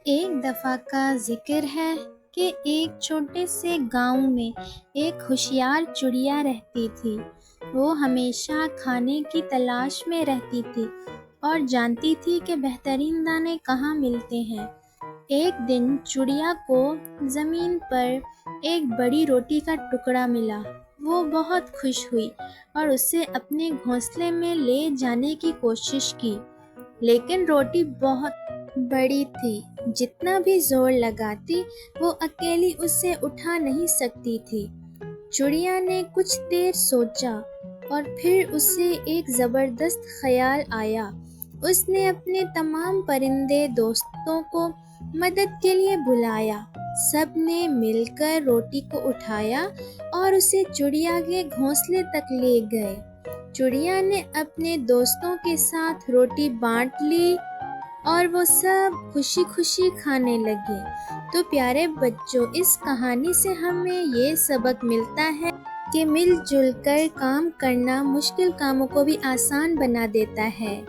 ایک دفعہ کا ذکر ہے کہ ایک چھوٹے سے گاؤں میں ایک ہوشیار چڑیا رہتی تھی۔ وہ ہمیشہ کھانے کی تلاش میں رہتی تھی اور جانتی تھی کہ بہترین دانے کہاں ملتے ہیں۔ ایک دن چڑیا کو زمین پر ایک بڑی روٹی کا ٹکڑا ملا۔ وہ بہت خوش ہوئی اور اسے اپنے گھونسلے میں لے جانے کی کوشش کی، لیکن روٹی بہت بڑی تھی۔ جتنا بھی زور لگاتی وہ اکیلی اسے اٹھا نہیں سکتی تھی۔ چڑیا نے کچھ دیر سوچا اور پھر اسے ایک زبردست خیال آیا۔ اس نے اپنے تمام پرندے دوستوں کو مدد کے لیے بلایا۔ سب نے مل کر روٹی کو اٹھایا اور اسے چڑیا کے گھونسلے تک لے گئے۔ چڑیا نے اپنے دوستوں کے ساتھ روٹی بانٹ لی اور وہ سب خوشی خوشی کھانے لگے۔ تو پیارے بچوں، اس کہانی سے ہمیں یہ سبق ملتا ہے کہ مل جل کر کام کرنا مشکل کاموں کو بھی آسان بنا دیتا ہے۔